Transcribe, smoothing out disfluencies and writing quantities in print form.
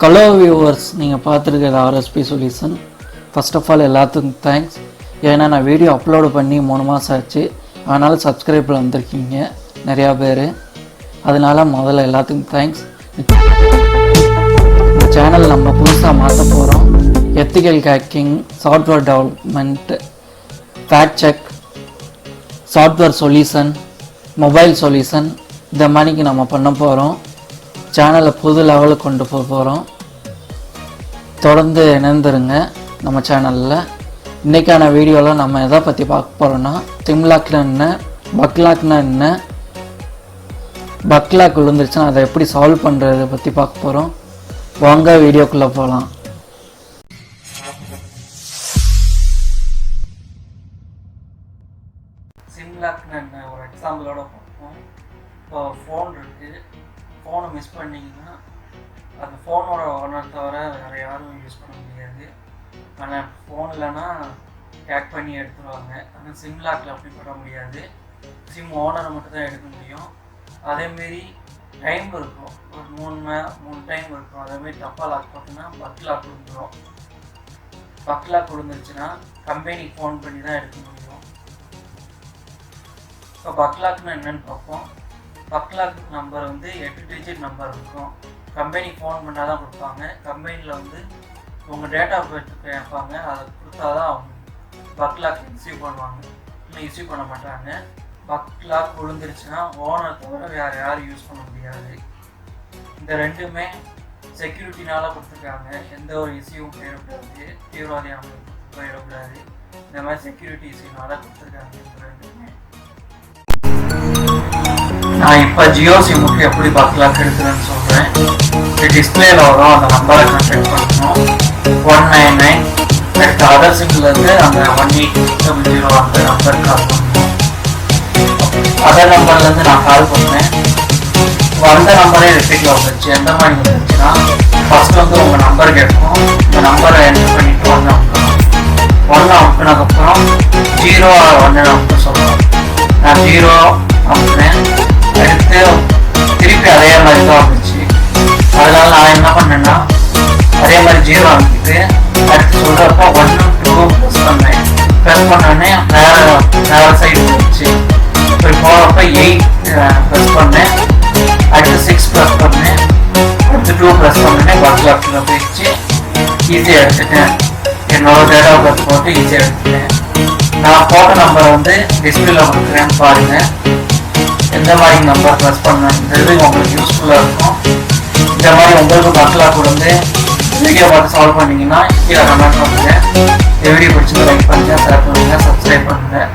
Hello viewers, நீங்கள் பார்த்துருக்கிறது RSP solution. First of all எல்லாத்துக்கும் தேங்க்ஸ். ஏன்னா நான் வீடியோ அப்லோடு பண்ணி 3 மாதம் ஆச்சு. அதனால் சப்ஸ்கிரைபில் வந்திருக்கீங்க நிறையா பேர். அதனால் முதல்ல எல்லாத்துக்கும் தேங்க்ஸ். இந்த சேனல் நம்ம புதுசாக மாற்ற போகிறோம். Ethical hacking, software development, fact check, software solution, mobile solution, இந்த மாதிரிக்கு நம்ம பண்ண போகிறோம். சேனலை புது லெவலுக்கு கொண்டு போக போகிறோம். தொடர்ந்து இணைந்துருங்க நம்ம சேனலில். இன்றைக்கான வீடியோவில் நம்ம எதை பற்றி பார்க்க போகிறோன்னா, சிம்லாக்னா என்ன, பக்லாக்னா என்ன, பக்லாக் விழுந்துருச்சுன்னா அதை எப்படி சால்வ் பண்ணுறதை பற்றி பார்க்க போகிறோம். வாங்க வீடியோக்குள்ளே போகலாம். சிம்லாக்னா என்ன ஒரு எக்ஸாம்பிளோட பார்ப்போம். இப்போ ஃபோன் இருக்குது, ஃபோனை மிஸ் பண்ணிங்கன்னா அந்த ஃபோனோட ஓனர் தவிர வேறு யாரும் யூஸ் பண்ண முடியாது. ஆனால் ஃபோன் இல்லைன்னா ஹேக் பண்ணி எடுத்துருவாங்க. ஆனால் சிம்லாக்கில் அப்படி பண்ண முடியாது. சிம் ஓனரை மட்டும் தான் எடுக்க முடியும். அதேமாரி டைம் இருக்கும், ஒரு 3 டைம் இருக்கும். அதேமாரி தப்பாக லாக் போட்டோன்னா பக்லாக் விழுந்துடும். பக்லாக் விழுந்துருச்சுன்னா கம்பெனிக்கு ஃபோன் பண்ணி தான் எடுக்க முடியும். இப்போ பக்லாக்னா என்னென்னு பார்ப்போம். பக்லாக் நம்பர் 8 டிஜிட் நம்பர் இருக்கும். கம்பெனிக்கு ஃபோன் பண்ணால் தான் கொடுப்பாங்க. கம்பெனியில் உங்கள் டேட் ஆஃப் பர்த் கேட்பாங்க. அதை கொடுத்தா தான் அவங்க பக்லாக் இஷ்யூ பண்ணுவாங்க. இல்லை இஷ்யூ பண்ண மாட்டாங்க. பக்லாக் விழுந்துருச்சுன்னா ஓனர் தவிர வேறு யாரும் யூஸ் பண்ண முடியாது. இந்த ரெண்டுமே செக்யூரிட்டினால கொடுத்துருக்காங்க. எந்த ஒரு இஷ்யூவும் போயிடக்கூடாது, தீவிரவாதி அமைப்பு போயிடக்கூடாது. இந்த மாதிரி செக்யூரிட்டி இஷ்யூனால கொடுத்துருக்காங்க இந்த ரெண்டுமே. நான் இப்போ ஜியோ சிம்முக்கு எப்படி பக்லாக் எடுக்கிறேன்னு சொல்கிறேன். டிஸ்பிளேல வரும், அந்த நம்பரை கான்டாக்ட் பண்ணணும். 199 அடுத்த அதர் சிம்லேருந்து அந்த 1800 அந்த நம்பர் கால் பண்ணணும். அதர் நம்பர்லேருந்து நான் கால் பண்ணேன். வந்த நம்பரே ரிப்பீட்டில் வந்துச்சு. எந்த மாதிரி வந்துச்சுன்னா, ஃபர்ஸ்ட் உங்கள் நம்பர் கேட்கும். இந்த நம்பரை என்டர் பண்ணிட்டு 1 அமுக்கணும். 1 அமுக்கினதுக்கப்புறம் 0 1 அமுக்க சொல்லணும். நான் 0 அமுக்கினேன். அடுத்து திருப்பி அதே மாதிரி தான் வந்துச்சு. அதனால நான் என்ன பண்ணேன்னா, அதே மாதிரி 0 அமுக்கிட்டு அடுத்து சொல்கிறப்போ 1 2 ப்ரெஸ் பண்ணேன். ப்ரெஸ் பண்ணோடனே வேறு சைடு வந்துச்சு. இப்படி போகிறப்ப 8 ப்ரெஸ் பண்ணேன். அடுத்து 6 ப்ரெஸ் பண்ணேன். அடுத்து 2 ப்ரெஸ் பண்ணேன். பக்லாக்கில் போயிடுச்சு. ஈஸியாக எடுத்துட்டேன். என்னோட டேட் ஆஃப் பர்த் போட்டு ஈஸியாக எடுத்துட்டேன். நான் போட்ட நம்பரை டிஸ்பிளேல கொடுக்குறேன்னு பாருங்கள். எந்த மாதிரி நம்பர் ப்ரெஸ் பண்ணுறது உங்களுக்கு யூஸ்ஃபுல்லாக இருக்கும். இந்த மாதிரி உங்களுக்கு பக்லாக் வீடியோ பார்த்து சால்வ் பண்ணிங்கன்னா கீழே கமெண்ட் பண்ணுங்கள். இந்த வீடியோ பிடிச்சி லைக் பண்ணுங்கள், ஷேர் பண்ணுங்கள், சப்ஸ்கிரைப் பண்ணுங்கள்.